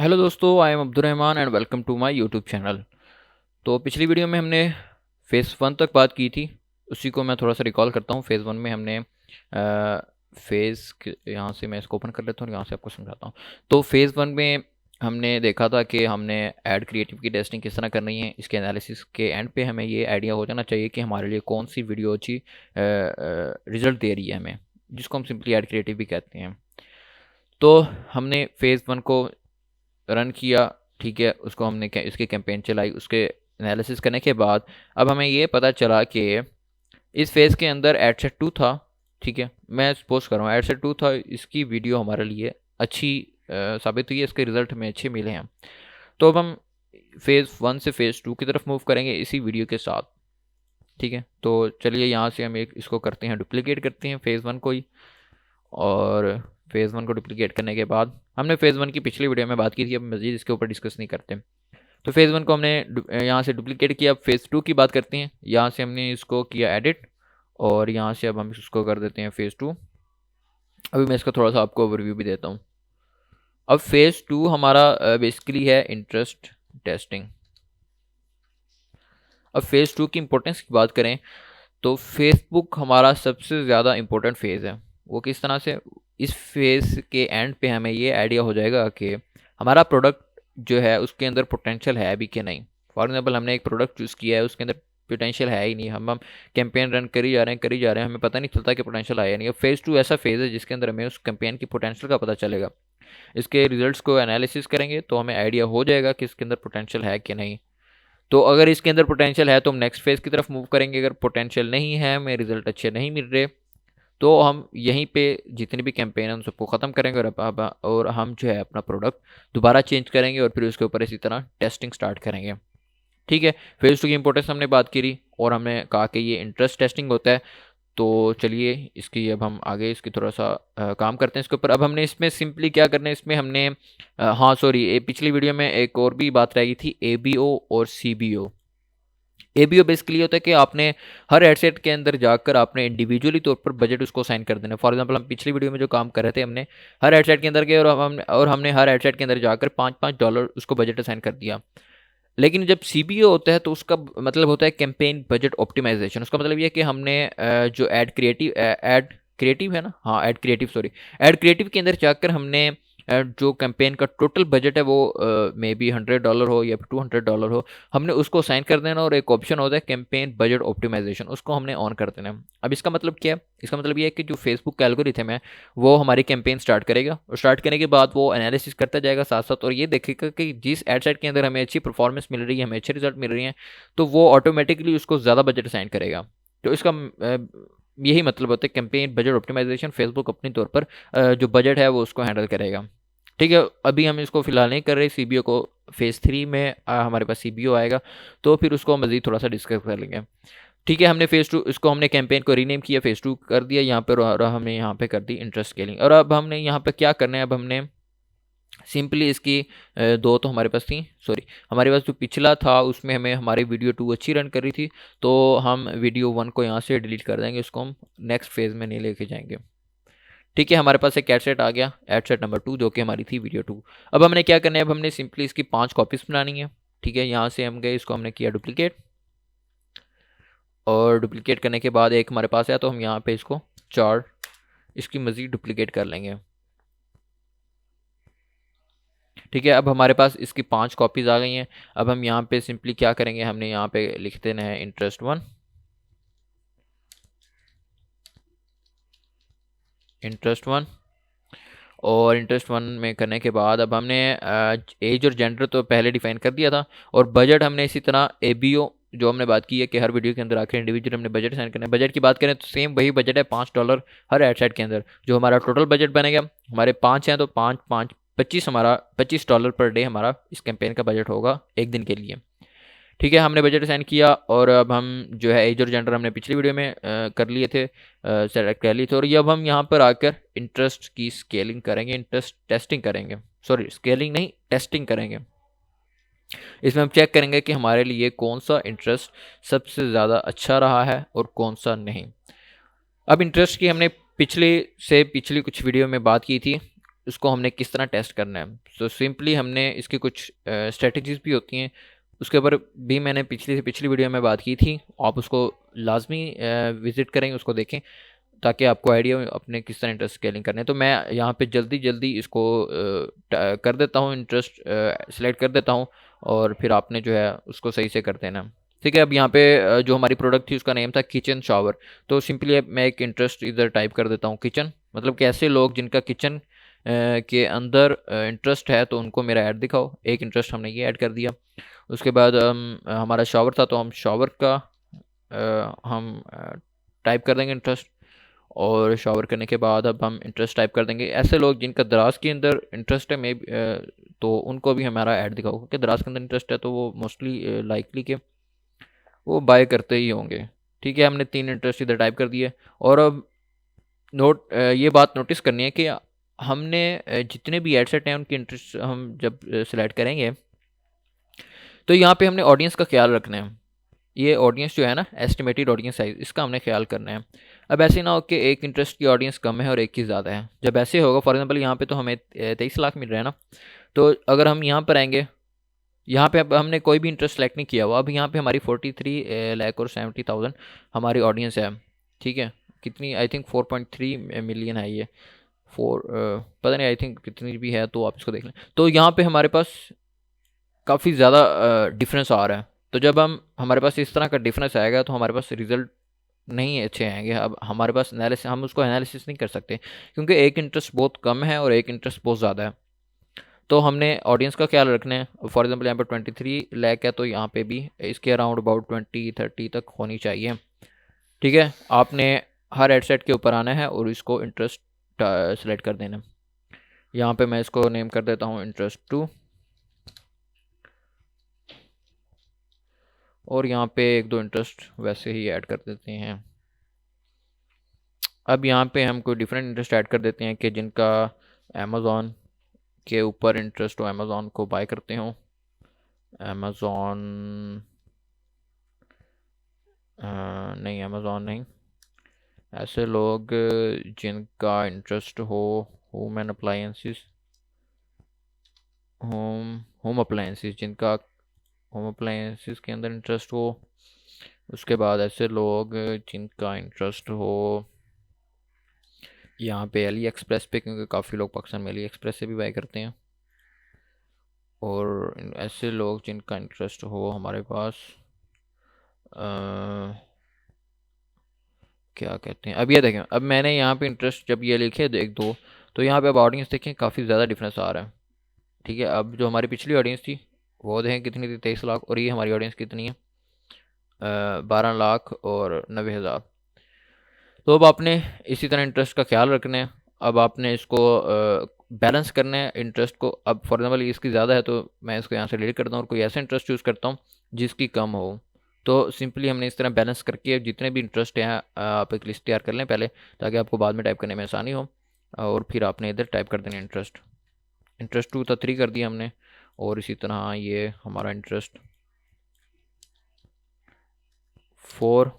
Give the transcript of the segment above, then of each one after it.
Hello दोस्तों, I am Abdulrahman and welcome to my YouTube channel. तो पिछली वीडियो में हमने फ़ेज़ वन तक बात की थी, उसी को मैं थोड़ा सा रिकॉल करता हूँ। फ़ेज़ वन में हमने यहाँ से मैं इसको ओपन कर लेता हूँ, यहाँ से आपको समझाता हूँ। तो फ़ेज़ वन में हमने देखा था कि हमने ऐड क्रिएटिव की टेस्टिंग किस तरह करनी है। इसके एनालिसिस के एंड पे हमें ये आइडिया हो जाना चाहिए कि हमारे लिए कौन सी वीडियो अच्छी रिज़ल्ट दे रही है हमें, जिसको हम सिंपली ऐड क्रिएटिव भी कहते हैं। तो हमने फ़ेज़ वन को रन किया, ठीक है, उसको हमने इसकी कैंपेन चलाई। उसके एनालिसिस करने के बाद अब हमें ये पता चला कि इस फेज़ के अंदर एडसेट टू था, ठीक है, मैं सपोज कर रहा हूँ एडसेट टू था, इसकी वीडियो हमारे लिए अच्छी साबित हुई है, इसके रिज़ल्ट हमें अच्छे मिले हैं। तो अब हम फेज़ वन से फेज़ टू की तरफ मूव करेंगे इसी वीडियो के साथ, ठीक है। तो चलिए यहाँ से हम इसको करते हैं, डुप्लीकेट करते हैं फेज़ वन को ही। और फेज़ वन को डुप्लीकेट करने के बाद हमने फेज़ वन की पिछली वीडियो में बात की थी, अब मज़ीद इसके ऊपर डिस्कस नहीं करते। तो फेज़ वन को हमने यहाँ से डुप्लीकेट किया। अब फेज़ टू की बात करते हैं। यहाँ से हमने इसको किया एडिट और यहाँ से अब हम इसको कर देते हैं फेज़ टू। अभी मैं इसका थोड़ा सा आपको ओवरव्यू भी देता हूँ। अब फेज़ टू हमारा बेसिकली है इंटरेस्ट टेस्टिंग। अब फेज़ टू की इंपॉर्टेंस की बात करें तो फेसबुक हमारा सबसे ज़्यादा इम्पोर्टेंट फेज़ है। वो किस तरह से, इस फेज़ के एंड पे हमें ये आइडिया हो जाएगा कि हमारा प्रोडक्ट जो है उसके अंदर पोटेंशियल है अभी कि नहीं। फॉर एग्जांपल हमने एक प्रोडक्ट चूज़ किया है, उसके अंदर पोटेंशियल है ही नहीं, हम कैंपेन रन करी जा रहे हैं, हमें पता नहीं चलता कि पोटेंशियल आया नहीं। अब फेज़ टू ऐसा फेज़ है जिसके अंदर हमें उस कैंपेन की पोटेंशियल का पता चलेगा। इसके रिजल्ट्स को एनालिसिस करेंगे तो हमें आइडिया हो जाएगा कि इसके अंदर पोटेंशियल है कि नहीं। तो अगर इसके अंदर पोटेंशियल है तो हम नेक्स्ट फेज़ की तरफ मूव करेंगे। अगर पोटेंशियल नहीं है, हमें रिजल्ट अच्छे नहीं मिल रहे, तो हम यहीं पे जितनी भी कैंपेन है उन सबको ख़त्म करेंगे और हम जो है अपना प्रोडक्ट दोबारा चेंज करेंगे और फिर उसके ऊपर इसी तरह टेस्टिंग स्टार्ट करेंगे, ठीक है। फेज़ टू की इंपॉर्टेंस हमने बात करी और हमने कहा कि ये इंटरेस्ट टेस्टिंग होता है। तो चलिए इसकी अब हम आगे इसकी थोड़ा सा काम करते हैं इसके ऊपर। अब हमने इसमें सिंपली क्या करना है, इसमें हमने हाँ सॉरी, पिछली वीडियो में एक और भी बात रह गई थी, ABO और CBO। ABO बेसिकली होता है कि आपने हर एडसेट के अंदर जाकर आपने इंडिविजुअली तौर पर बजट उसको साइन कर देना। फॉर एग्जांपल हम पिछली वीडियो में जो काम कर रहे थे, हमने हर एडसेट के अंदर गए और हमने हर एडसेट के अंदर जाकर $5-5 उसको बजट असाइन कर दिया। लेकिन जब CBO होता है तो उसका मतलब होता है कैंपेन बजट ऑप्टिमाइजेशन। उसका मतलब ये है कि हमने जो एड क्रिएटिव है ना, हाँ ad creative sorry, ad creative के अंदर जाकर हमने जो कैंपेन का टोटल बजट है वो मे बी $100 हो या $200 हो, हमने उसको साइन कर देना। और एक ऑप्शन होता है कैंपेन बजट ऑप्टिमाइजेशन, उसको हमने ऑन कर देना। अब इसका मतलब क्या है, इसका मतलब ये है कि जो फेसबुक का एल्गोरिथम है वो हमारी कैंपेन स्टार्ट करेगा और स्टार्ट करने के बाद वो एनालिसिस करता जाएगा साथ साथ, और ये देखेगा कि जिस एडसेट के अंदर हमें अच्छी परफॉर्मेंस मिल रही है, हमें अच्छे रिजल्ट मिल रही हैं, तो वो ऑटोमेटिकली उसको ज़्यादा बजट असाइन करेगा। तो इसका यही मतलब होता है कैंपेन बजट ऑप्टिमाइजेशन। फेसबुक अपने तौर पर जो बजट है वो उसको हैंडल करेगा, ठीक है। अभी हम इसको फिलहाल नहीं कर रहे CBO को। फेज़ थ्री में हमारे पास CBO आएगा तो फिर उसको हम मज़ीद थोड़ा सा डिस्कस कर लेंगे, ठीक है। हमने फेज़ टू, इसको हमने कैंपेन को रीनेम किया, फेज़ टू कर दिया यहाँ पर, और हमने यहाँ पे कर दी इंटरेस्ट स्केलिंग। और अब हमने यहाँ पे क्या करना है, अब हमने सिंपली इसकी दो तो हमारे पास थी, सॉरी हमारे पास जो पिछला था उसमें हमें हमारी वीडियो टू अच्छी रन कर रही थी, तो हम वीडियो वन को यहाँ से डिलीट कर देंगे, उसको हम नेक्स्ट फेज़ में नहीं लेके जाएंगे, ठीक है। हमारे पास एक एडसेट आ गया, एडसेट नंबर 2, जो कि हमारी थी वीडियो 2। अब हमने क्या करना है, अब हमने सिंपली इसकी 5 कॉपीज़ बनानी है, ठीक है। यहाँ से हम गए, इसको हमने किया डुप्लीकेट, और डुप्लीकेट करने के बाद एक हमारे पास है तो हम यहाँ पे इसको 4 इसकी मज़ीद डुप्लीकेट कर लेंगे, ठीक है। अब हमारे पास इसकी 5 कॉपीज़ आ गई हैं। अब हम यहाँ पे सिंपली क्या करेंगे, हमने यहाँ पे लिख देना है इंटरेस्ट वन, इंटरेस्ट वन। और इंटरेस्ट वन में करने के बाद अब हमने एज और जेंडर तो पहले डिफाइन कर दिया था, और बजट हमने इसी तरह ABO जो हमने बात की है कि हर वीडियो के अंदर आखिर इंडिविजुअल हमने बजट साइन करना है। बजट की बात करें तो सेम वही बजट है, $5 हर एडसेट के अंदर। जो हमारा टोटल बजट बनेगा, हमारे 5 हैं तो 5 5 25, हमारा $25 पर डे हमारा इस कैंपेन का बजट होगा एक दिन के लिए, ठीक है। हमने बजट असाइन किया और अब हम जो है एज और जेंडर हमने पिछली वीडियो में कर लिए थे, सेलेक्ट कर लिए थे। और ये अब हम यहाँ पर आकर इंटरेस्ट की स्केलिंग करेंगे, इंटरेस्ट टेस्टिंग करेंगे, सॉरी स्केलिंग नहीं टेस्टिंग करेंगे। इसमें हम चेक करेंगे कि हमारे लिए कौन सा इंटरेस्ट सबसे ज़्यादा अच्छा रहा है और कौन सा नहीं। अब इंटरेस्ट की हमने पिछली कुछ वीडियो में बात की थी, इसको हमने किस तरह टेस्ट करना है। सो सिंपली हमने इसकी कुछ स्ट्रेटजीज भी होती हैं, उसके ऊपर भी मैंने पिछली से पिछली वीडियो में बात की थी, आप उसको लाजमी विज़िट करें, उसको देखें, ताकि आपको आइडिया अपने किस तरह इंटरेस्ट स्केलिंग करने हैं। तो मैं यहाँ पे जल्दी जल्दी इसको कर देता हूँ, इंटरेस्ट सेलेक्ट कर देता हूँ, और फिर आपने जो है उसको सही से कर देना। ठीक है, अब यहाँ पे जो हमारी प्रोडक्ट थी उसका नेम था किचन शावर। तो सिंपली मैं एक इंटरेस्ट इधर टाइप कर देता हूँ किचन, मतलब कैसे लोग जिनका किचन के अंदर इंटरेस्ट है तो उनको मेरा ऐड दिखाओ। एक इंटरेस्ट हमने ये ऐड कर दिया। उसके बाद हमारा शावर था, तो हम शावर का हम टाइप कर देंगे इंटरेस्ट, और शावर करने के बाद अब हम इंटरेस्ट टाइप कर देंगे। ऐसे लोग जिनका दराज के अंदर इंटरेस्ट है, मे तो उनको भी हमारा ऐड दिखाओ, क्योंकि दराज के अंदर इंटरेस्ट है तो वो मोस्टली लाइकली के वो बाय करते ही होंगे। ठीक है, हमने 3 इंटरेस्ट इधर टाइप कर दिए। और अब ये बात नोटिस करनी है कि हमने जितने भी एड सेट हैं उनके इंटरेस्ट हम जब सिलेक्ट करेंगे, तो यहाँ पे हमने ऑडियंस का ख्याल रखना है। ये ऑडियंस जो है ना, एस्टिमेटेड ऑडियंस साइज, इसका हमने ख्याल करना है। अब ऐसे ना हो कि एक इंटरेस्ट की ऑडियंस कम है और एक की ज़्यादा है। जब ऐसे होगा, फॉर एग्जांपल यहाँ पे तो हमें 23 लाख मिल रहा है ना, तो अगर हम यहाँ पर आएंगे, यहाँ पे अब हमने कोई भी इंटरेस्ट सेलेक्ट नहीं किया हुआ, अब यहाँ पे हमारी 43 लाख और 70,000 हमारी ऑडियंस है। ठीक है, कितनी, आई थिंक 4.3 मिलियन है ये, पता नहीं, आई थिंक कितनी भी है, तो आप इसको देख लें। तो यहाँ पे हमारे पास काफ़ी ज़्यादा डिफरेंस आ रहा है। तो जब हमारे पास इस तरह का डिफरेंस आएगा तो हमारे पास रिजल्ट नहीं अच्छे आएंगे। अब हमारे पास एनालिसिस, हम उसको एनालिसिस नहीं कर सकते, क्योंकि एक इंटरेस्ट बहुत कम है और एक इंटरेस्ट बहुत ज़्यादा है। तो हमने ऑडियंस का ख्याल रखना है। फॉर एग्जांपल यहाँ पर 23 लाख है, तो यहाँ पे भी इसके अराउंड अबाउट 20-30 तक होनी चाहिए। ठीक है, आपने हर हेडसेट के ऊपर आना है और इसको इंटरेस्ट सेलेक्ट कर देना। यहाँ पे मैं इसको नेम कर देता हूँ इंटरेस्ट 2, और यहाँ पे 1-2 इंटरेस्ट वैसे ही ऐड कर देते हैं। अब यहाँ पे हम कोई डिफरेंट इंटरेस्ट ऐड कर देते हैं कि जिनका अमेज़ॉन के ऊपर इंटरेस्ट हो, अमेज़ॉन को बाय करते हो। अमेज़ॉन नहीं, अमेज़ॉन नहीं, ऐसे लोग जिनका इंटरेस्ट हो होम अप्लायंसेस, होम अप्लायंसेस, जिनका होम अप्लायंसेस के अंदर इंटरेस्ट हो। उसके बाद ऐसे लोग जिनका इंटरेस्ट हो यहाँ पे अली एक्सप्रेस पे, क्योंकि काफ़ी लोग पाकिस्तान में अली एक्सप्रेस से भी बाय करते हैं। और ऐसे लोग जिनका इंटरेस्ट हो हमारे पास क्या कहते हैं, अब ये देखें, अब मैंने यहाँ पे इंटरेस्ट जब ये लिखे 1-2, तो यहाँ पे अब ऑडियंस देखें काफ़ी ज़्यादा डिफरेंस आ रहा है। ठीक है, अब जो हमारी पिछली ऑडियंस थी वो देखें कितनी थी, 23 लाख, और ये हमारी ऑडियंस कितनी है, 12 लाख और 90,000। तो अब आपने इसी तरह इंटरेस्ट का ख्याल रखना है। अब आपने इसको बैलेंस करना है इंटरेस्ट को। अब फॉर एग्जांपल इसकी ज़्यादा है, तो मैं इसको यहाँ से डिलीट करता हूँ और कोई ऐसा इंटरेस्ट चूज़ करता हूँ जिसकी कम हो। तो सिंपली हमने इस तरह बैलेंस करके जितने भी इंटरेस्ट हैं, आप एक लिस्ट तैयार कर लें पहले, ताकि आपको बाद में टाइप करने में आसानी हो। और फिर आपने इधर टाइप कर देना इंटरेस्ट। इंटरेस्ट 2 था, 3 कर दिया हमने, और इसी तरह ये हमारा इंटरेस्ट 4,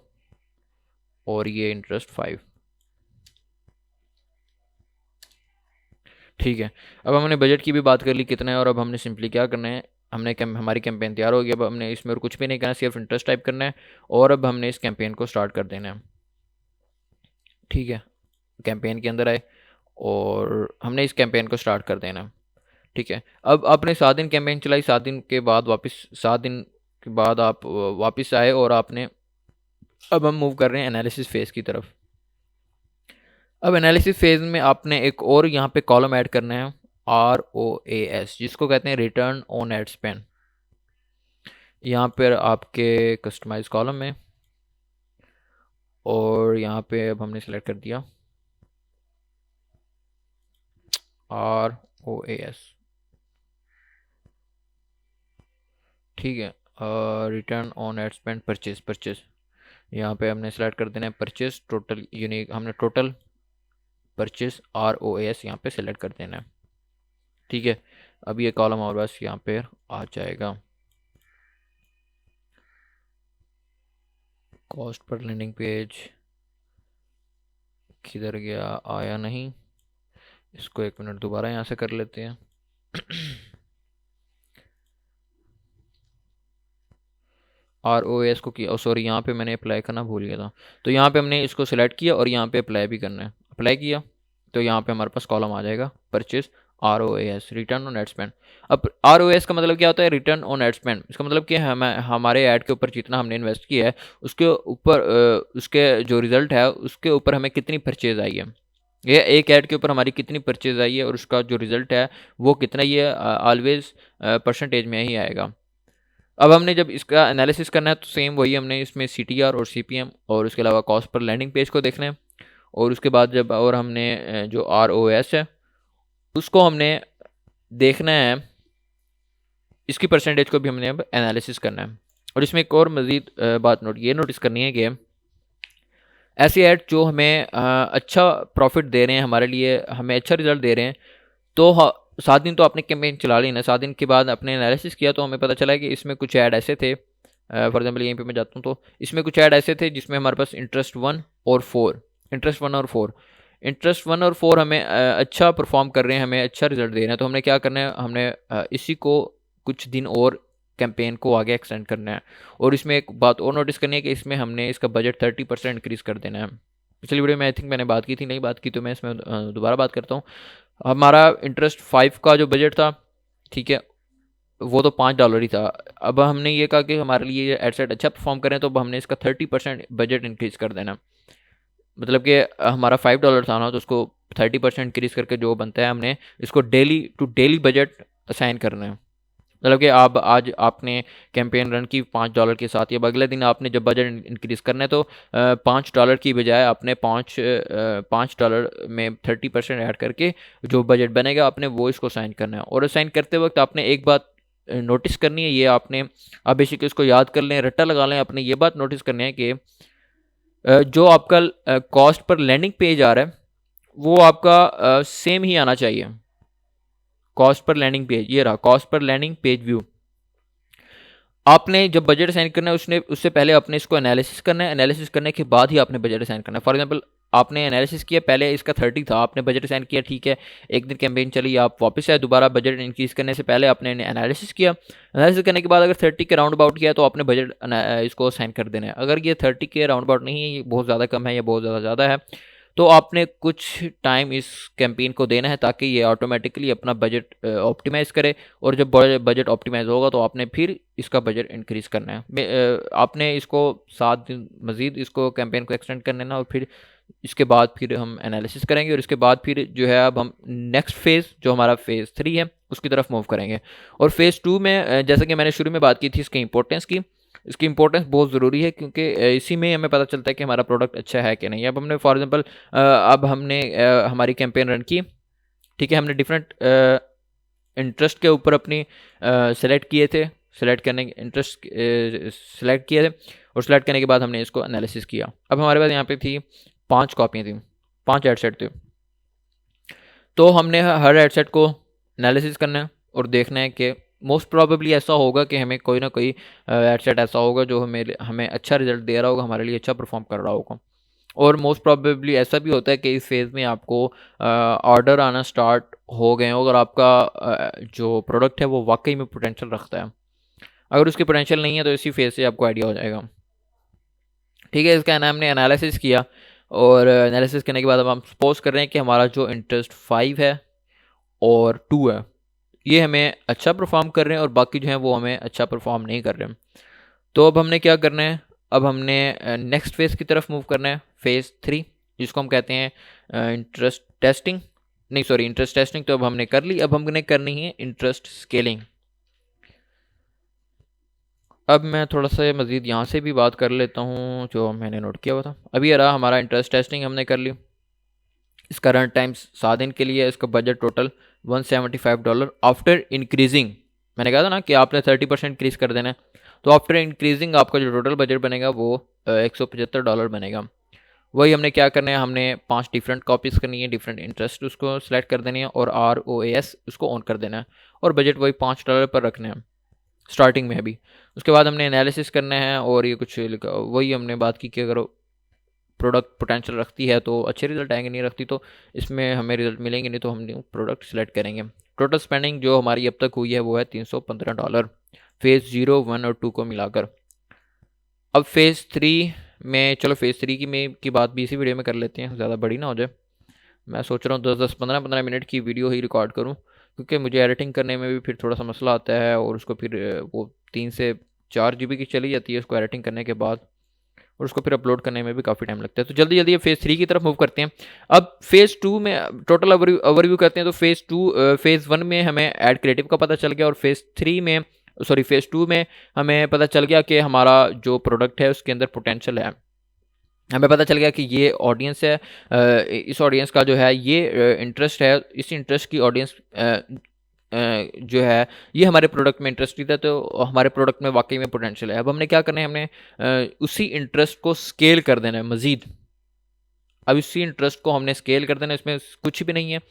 और ये इंटरेस्ट 5। ठीक है, अब हमने बजट की भी बात कर ली कितना है, और अब हमने सिंपली क्या करना है, हमने हमारी कैंपेन तैयार हो गई। अब हमने इसमें और कुछ भी नहीं करना, सिर्फ इंटरेस्ट टाइप करना है, और अब हमने इस कैंपेन को स्टार्ट कर देना है। ठीक है, कैंपेन के अंदर आए और हमने इस कैंपेन को स्टार्ट कर देना है। ठीक है, अब आपने 7 दिन कैंपेन चलाई, 7 दिन के बाद वापस, 7 दिन के बाद आप वापस आए, और आपने, अब हम मूव कर रहे हैं एनालिसिस फेज़ की तरफ। अब एनालिसिस फेज में आपने एक और यहाँ पे कॉलम ऐड करना है, ROAS, जिसको कहते हैं रिटर्न ऑन एड स्पेंड। यहाँ पर आपके कस्टमाइज कॉलम में, और यहाँ पे अब हमने सेलेक्ट कर दिया ROAS। ठीक है, return on ad spend purchase, यहाँ पे हमने सेलेक्ट कर देना है परचेज टोटल यूनिक, हमने टोटल परचेज ROAS यहाँ पे सेलेक्ट कर देना है। ठीक है, अब ये कॉलम और बस यहाँ पे आ जाएगा। कॉस्ट पर लैंडिंग पेज किधर गया, आया नहीं, इसको 1 मिनट दोबारा यहाँ से कर लेते हैं। ROAS को किया, सॉरी यहाँ पे मैंने अप्लाई करना भूल गया था। तो यहाँ पे हमने इसको सिलेक्ट किया और यहाँ पे अप्लाई भी करना है। अप्लाई किया तो यहाँ पे हमारे पास कॉलम आ जाएगा purchase ROAS, return on ad spend. अब ROAS का मतलब क्या होता है? Return on ad spend. इसका मतलब कि हमारे ऐड के ऊपर जितना हमने इन्वेस्ट किया है उसके ऊपर उसके जो रिजल्ट है उसके ऊपर हमें कितनी परचेज आई है, ये एक ऐड के ऊपर हमारी कितनी परचेज आई है और उसका जो रिजल्ट है वो कितना, ये ऑलवेज परसेंटेज में ही आएगा। अब हमने जब इसका एनालिसिस करना है तो सेम वही, हमने इसमें CTR और CPM और उसके अलावा कॉस्ट पर लैंडिंग पेज को देखना है। और उसके बाद जब और हमने जो ROAS है उसको हमने देखना है, इसकी परसेंटेज को भी हमने अब एनालिसिस करना है। और इसमें एक और मज़ीद बात नोटिस करनी है कि ऐसे ऐड जो हमें अच्छा प्रॉफिट दे रहे हैं, हमारे लिए हमें अच्छा रिजल्ट दे रहे हैं, तो 7 दिन तो आपने कैंपेन चला ली ना, 7 दिन के बाद आपने एनालिसिस किया तो हमें पता चला कि इसमें कुछ ऐड ऐसे थे, फॉर एग्जांपल यहीं पे मैं जाता हूँ तो इसमें कुछ ऐड ऐसे थे जिसमें हमारे पास इंटरेस्ट 1 और 4, इंटरेस्ट वन और फोर हमें अच्छा परफॉर्म कर रहे हैं, हमें अच्छा रिजल्ट दे रहे हैं। तो हमने क्या करना है, हमने इसी को कुछ दिन और कैंपेन को आगे एक्सटेंड करना है। और इसमें एक बात और नोटिस करनी है कि इसमें हमने इसका बजट 30% इंक्रीज़ कर देना है। पिछली वीडियो में आई थिंक मैंने बात की थी, नहीं बात की तो मैं इसमें दोबारा बात करता हूँ। हमारा इंटरेस्ट 5 का जो बजट था, ठीक है, वो तो $5 ही था। अब हमने ये कहा कि हमारे लिए एडसेट अच्छा परफॉर्म करें तो अब हमने इसका 30% बजट इंक्रीज़ कर देना। मतलब कि हमारा $5 था ना, तो उसको 30% इंक्रीज़ करके जो बनता है हमने इसको डेली बजट असाइन करना है। मतलब कि आप आज आपने कैंपेन रन की $5 के साथ, या अगले दिन आपने जब बजट इंक्रीज़ करना है तो $5 की बजाय आपने $5 में 30% ऐड करके जो बजट बनेगा आपने वो इसको साइन करना है। और साइन करते वक्त आपने एक बात नोटिस करनी है, ये आपने आप बेसिकली इसको याद कर लें, रट्टा लगा लें, आपने ये बात नोटिस करनी है कि जो आपका कॉस्ट पर लैंडिंग पेज आ रहा है वो आपका सेम ही आना चाहिए। कॉस्ट पर लैंडिंग पेज, ये रहा cost per landing page view. आपने जब बजट असाइन करना है उससे पहले आपने इसको एनालिसिस करना है, एनालिसिस करने के बाद ही आपने बजट असाइन करना है। फॉर एग्जांपल आपने एनालिसिस किया, पहले इसका 30 था, आपने बजट असाइन किया, ठीक है, एक दिन कैंपेन चली, आप वापस आए, दोबारा बजट इंक्रीज़ करने से पहले आपने एनालिसिस किया। एनालिसिस करने के बाद अगर 30 के राउंड अबाउट किया तो आपने बजट इसको असाइन कर देना है। अगर ये 30 के राउंड अबाउट नहीं है, ये बहुत ज़्यादा कम है या बहुत ज़्यादा है, तो आपने कुछ टाइम इस कैंपेन को देना है ताकि ये ऑटोमेटिकली अपना बजट ऑप्टिमाइज़ करे। और जब बजट ऑप्टिमाइज़ होगा तो आपने फिर इसका बजट इंक्रीज़ करना है। आपने इसको 7 दिन मज़ीद इसको कैंपेन को एक्सटेंड करना है ना, और फिर इसके बाद फिर हम एनालिसिस करेंगे और इसके बाद फिर जो है अब हम नेक्स्ट फेज़ जो हमारा फेज़ 3 है उसकी तरफ मूव करेंगे। और फेज़ 2 में जैसा कि मैंने शुरू में बात की थी इसकी इंपॉर्टेंस की, इसकी इंपॉर्टेंस बहुत ज़रूरी है क्योंकि इसी में हमें पता चलता है कि हमारा प्रोडक्ट अच्छा है कि नहीं। अब हमने फॉर एग्जांपल अब हमने हमारी कैंपेन रन की, ठीक है, हमने डिफरेंट इंटरेस्ट के ऊपर अपनी सेलेक्ट किए थे, सेलेक्ट करने के इंटरेस्ट सेलेक्ट किए थे और सेलेक्ट करने के बाद हमने इसको एनालिसिस किया। अब हमारे पास यहाँ पे थी 5 कॉपियाँ थी, 5 एडसेट थे। तो हमने हर एडसेट को एनालिसिस करना है और देखना है कि मोस्ट प्रोबेबली ऐसा होगा कि हमें कोई ना कोई एडसेट ऐसा होगा जो हमें अच्छा रिजल्ट दे रहा होगा, हमारे लिए अच्छा परफॉर्म कर रहा होगा। और मोस्ट प्रोबेबली ऐसा भी होता है कि इस फेज़ में आपको ऑर्डर आना स्टार्ट हो गए हो अगर आपका जो प्रोडक्ट है वो वाकई में पोटेंशियल रखता है। अगर उसकी पोटेंशियल नहीं है तो इसी फेज़ से आपको आइडिया हो जाएगा। ठीक है, इसका हमने एनालिसिस किया और एनालिसिस करने के बाद अब हम सपोज कर रहे हैं कि हमारा जो इंटरेस्ट 5 है और 2 है ये हमें अच्छा परफॉर्म कर रहे हैं और बाकी जो हैं वो हमें अच्छा परफॉर्म नहीं कर रहे हैं। तो अब हमने क्या करना है, अब हमने नेक्स्ट फेज़ की तरफ मूव करना है, फेज़ 3, जिसको हम कहते हैं इंटरेस्ट टेस्टिंग, नहीं सॉरी इंटरेस्ट टेस्टिंग तो अब हमने कर ली। अब हमने करनी है इंटरेस्ट स्केलिंग। अब मैं थोड़ा सा मज़ीद यहाँ से भी बात कर लेता हूँ जो मैंने नोट किया हुआ था। अभी रहा हमारा इंटरेस्ट टेस्टिंग हमने कर ली, इसका रन टाइम 7 दिन के लिए, इसका बजट टोटल $175 आफ्टर इंक्रीजिंग। मैंने कहा था ना कि आपने 30% इंक्रीज़ कर देना है, तो आफ्टर इंक्रीजिंग आपका जो टोटल बजट बनेगा वो $175 बनेगा। वही हमने क्या करना है, हमने 5 डिफरेंट कॉपीज़ करनी है, डिफरेंट इंटरेस्ट उसको सेलेक्ट कर देनी है और ROAS उसको ऑन कर देना है और बजट वही $5 पर रखना है स्टार्टिंग में अभी। उसके बाद हमने एनालिसिस करना है और ये कुछ वही हमने बात की कि अगर प्रोडक्ट पोटेंशियल रखती है तो अच्छे रिजल्ट आएंगे, नहीं रखती तो इसमें हमें रिजल्ट मिलेंगे नहीं, तो हम न्यू प्रोडक्ट सेलेक्ट करेंगे। टोटल स्पेंडिंग जो हमारी अब तक हुई है वो है $315 फेज़ 0, 1 और 2 को मिलाकर। अब फेज़ 3 में, चलो फेज़ 3 की बात भी इसी वीडियो में कर लेते हैं, ज़्यादा बड़ी ना हो जाए। मैं सोच रहा हूँ 10-10, 15-15 मिनट की वीडियो ही रिकॉर्ड करूँ, क्योंकि मुझे एडिटिंग करने में भी फिर थोड़ा सा मसला आता है, और उसको फिर वो 3 से 4 GB की चली जाती है उसको एडिटिंग करने के बाद, और उसको फिर अपलोड करने में भी काफ़ी टाइम लगता है। तो जल्दी जल्दी फेज़ 3 की तरफ मूव करते हैं। अब फेज़ 2 में टोटल ओवरव्यू करते हैं। तो फेज़ 1 में हमें ऐड क्रिएटिव का पता चल गया, और फेज़ 2 में हमें पता चल गया कि हमारा जो प्रोडक्ट है उसके अंदर पोटेंशियल है। हमें पता चल गया कि ये ऑडियंस है, इस ऑडियंस का जो है ये इंटरेस्ट है, इस इंटरेस्ट की ऑडियंस जो है ये हमारे प्रोडक्ट में इंटरेस्टेड है, तो हमारे प्रोडक्ट में वाकई में पोटेंशियल है। अब हमने क्या करना है, हमने उसी इंटरेस्ट को स्केल कर देना है मज़ीद। अब इसी इंटरेस्ट को हमने स्केल कर देना है, इसमें कुछ भी नहीं है।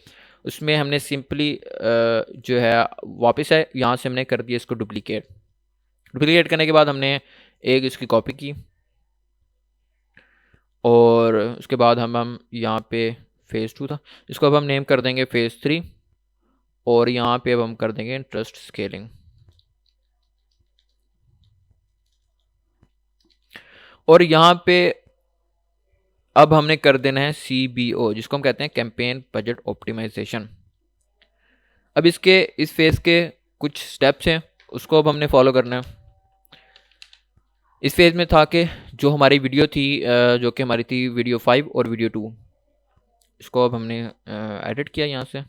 उसमें हमने सिंपली जो है वापस है यहाँ से हमने कर दिया इसको डुप्लीकेट करने के बाद हमने एक इसकी कॉपी की, और उसके बाद हम यहाँ पे फेज़ 2 था, इसको अब हम नेम कर देंगे फेज़ 3, और यहाँ पे अब हम कर देंगे इंटरेस्ट स्केलिंग। और यहाँ पे अब हमने कर देना है CBO, जिसको हम कहते हैं कैंपेन बजट ऑप्टिमाइजेशन। अब इस फेज़ के कुछ स्टेप्स हैं, उसको अब हमने फॉलो करना है। इस फेज़ में था कि जो हमारी वीडियो थी, जो कि हमारी थी वीडियो 5 और वीडियो 2, इसको अब हमने एडिट किया यहाँ से,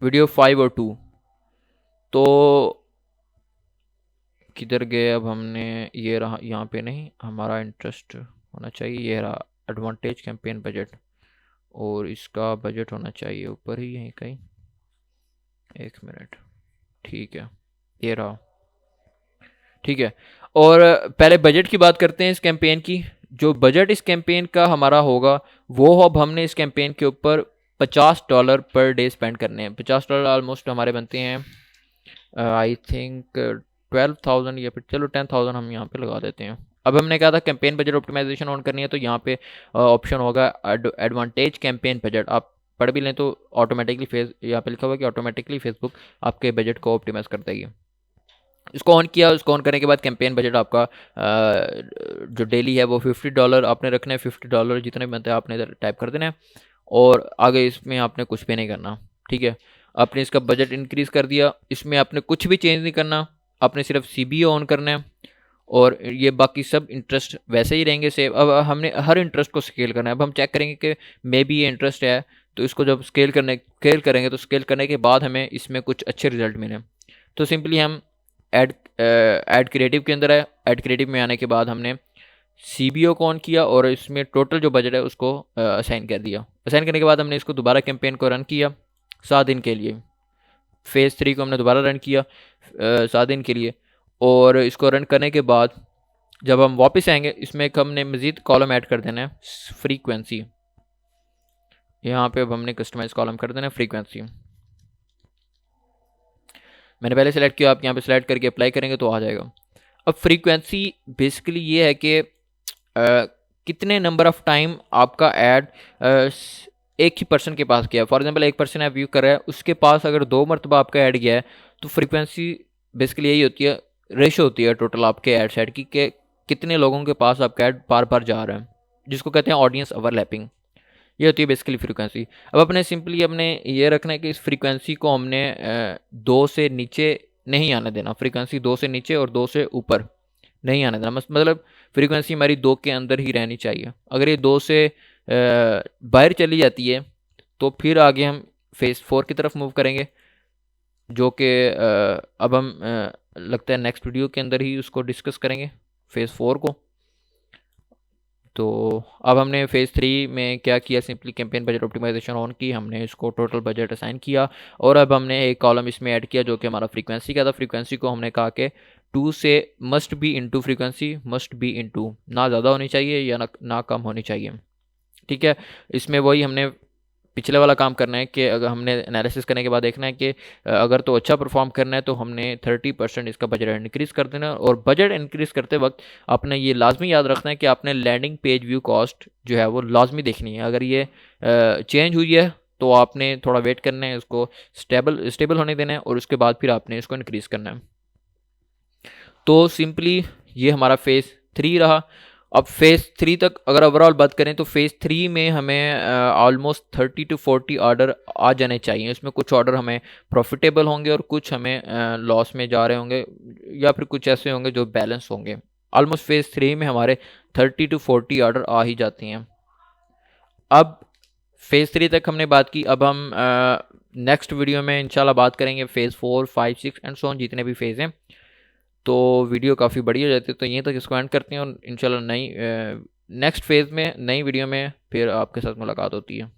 वीडियो 5 और 2। तो किधर गए, अब हमने ये रहा, यहाँ पे नहीं, हमारा इंटरेस्ट होना चाहिए, ये रहा एडवांटेज कैंपेन बजट, और इसका बजट होना चाहिए ऊपर ही यहीं कहीं, 1 मिनट, ठीक है, ये रहा, ठीक है। और पहले बजट की बात करते हैं इस कैंपेन की। जो बजट इस कैंपेन का हमारा होगा वो अब हमने इस कैंपेन के ऊपर $50 पर डे स्पेंड करने हैं। $50 ऑलमोस्ट हमारे बनते हैं आई थिंक 12,000, या फिर चलो 10,000 हम यहाँ पे लगा देते हैं। अब हमने कहा था कैंपेन बजट ऑप्टिमाइजेशन ऑन करनी है, तो यहाँ पे ऑप्शन होगा एडवांटेज कैंपेन बजट। आप पढ़ भी लें तो ऑटोमेटिकली यहाँ पे लिखा हुआ है कि ऑटोमेटिकली फेसबुक आपके बजट को ऑप्टिमाइज कर देगी। इसको ऑन किया, उसको ऑन करने के बाद कैंपेन बजट आपका जो डेली है वो $50 आपने रखना है। $50 जितने बनते हैं आपने टाइप कर देना है, और आगे इसमें आपने कुछ भी नहीं करना, ठीक है। आपने इसका बजट इंक्रीज़ कर दिया, इसमें आपने कुछ भी चेंज नहीं करना, आपने सिर्फ CBO ऑन करना है, और ये बाकी सब इंटरेस्ट वैसे ही रहेंगे सेव। अब हमने हर इंटरेस्ट को स्केल करना है। अब हम चेक करेंगे कि मे बी ये इंटरेस्ट है, तो इसको जब स्केल करेंगे तो स्केल करने के बाद हमें इसमें कुछ अच्छे रिजल्ट मिले, तो सिंपली हम ऐड क्रिएटिव के अंदर है। ऐड क्रिएटिव में आने के बाद हमने CBO को ऑन किया, और इसमें टोटल जो बजट है उसको असाइन कर दिया। असाइन करने के बाद हमने इसको दोबारा कैंपेन को रन किया 7 दिन के लिए। फेज़ 3 को हमने दोबारा रन किया 7 दिन के लिए, और इसको रन करने के बाद जब हम वापस आएंगे, इसमें एक हमने मज़ीद कॉलम ऐड कर देना है फ्रीक्वेंसी। यहाँ पे अब हमने कस्टमाइज कॉलम कर देना है फ्रीक्वेंसी। मैंने पहले सेलेक्ट किया, आप यहाँ पे सेलेक्ट करके अप्लाई करेंगे तो आ जाएगा। अब फ्रीक्वेंसी बेसिकली ये है कि कितने नंबर ऑफ़ टाइम आपका ऐड एक ही पर्सन के पास गया। फॉर एग्जांपल एक पर्सन है व्यू कर रहा है, उसके पास अगर 2 मरतबा आपका ऐड गया है, तो फ्रीक्वेंसी बेसिकली यही होती है, रेशो होती है टोटल आपके ऐड सेट की, कि कितने लोगों के पास आपका ऐड बार बार जा रहा है, जिसको कहते हैं ऑडियंस ओवरलैपिंग। ये होती है बेसिकली फ्रीक्वेंसी। अब अपने सिंपली अपने ये रखना है कि इस फ्रीक्वेंसी को हमने 2 से नीचे नहीं आने देना। फ्रीक्वेंसी 2 से नीचे और 2 से ऊपर नहीं आने देना, मतलब फ्रीक्वेंसी हमारी 2 के अंदर ही रहनी चाहिए। अगर ये 2 से बाहर चली जाती है तो फिर आगे हम फेज़ 4 की तरफ मूव करेंगे, जो कि अब हम लगता है नेक्स्ट वीडियो के अंदर ही उसको डिस्कस करेंगे फेज़ 4 को। तो अब हमने फेज़ 3 में क्या किया, simply campaign budget optimization on की, हमने इसको टोटल बजट असाइन किया, और अब हमने एक कॉलम इसमें ऐड किया जो कि हमारा फ्रीक्वेंसी का था। फ्रीक्वेंसी को हमने कहा कि 2 से must be into frequency, must be into, ना ज़्यादा होनी चाहिए या ना कम होनी चाहिए, ठीक है। इसमें वही हमने पिछले वाला काम करना है कि अगर हमने एनालिसिस करने के बाद देखना है कि अगर तो अच्छा परफॉर्म करना है तो हमने 30% इसका बजट इंक्रीज़ कर देना है। और बजट इंक्रीज़ करते वक्त आपने ये लाजमी याद रखना है कि आपने लैंडिंग पेज व्यू कॉस्ट जो है वो लाजमी देखनी है। अगर ये चेंज हुई है तो आपने थोड़ा वेट करना है, उसको स्टेबल होने देना है और उसके बाद फिर आपने इसको इंक्रीज़ करना है। तो सिंपली ये हमारा फेज़ 3 रहा। अब फेज़ 3 तक अगर ओवरऑल बात करें तो फेज़ 3 में हमें ऑलमोस्ट 30 to 40 ऑर्डर आ जाने चाहिए। इसमें कुछ ऑर्डर हमें प्रॉफिटेबल होंगे और कुछ हमें लॉस में जा रहे होंगे, या फिर कुछ ऐसे होंगे जो बैलेंस होंगे। ऑलमोस्ट फेज़ 3 में हमारे 30 to 40 ऑर्डर आ ही जाती हैं। अब फेज़ 3 तक हमने बात की। अब हम नेक्स्ट वीडियो में इंशाल्लाह बात करेंगे फेज़ 4, 5, 6 एंड सो ऑन, जितने भी फेज़ हैं। तो वीडियो काफ़ी बड़ी हो जाती है, तो यहीं तक इसको एंड करते हैं और इंशाल्लाह नेक्स्ट फेज़ में नई वीडियो में फिर आपके साथ मुलाकात होती है।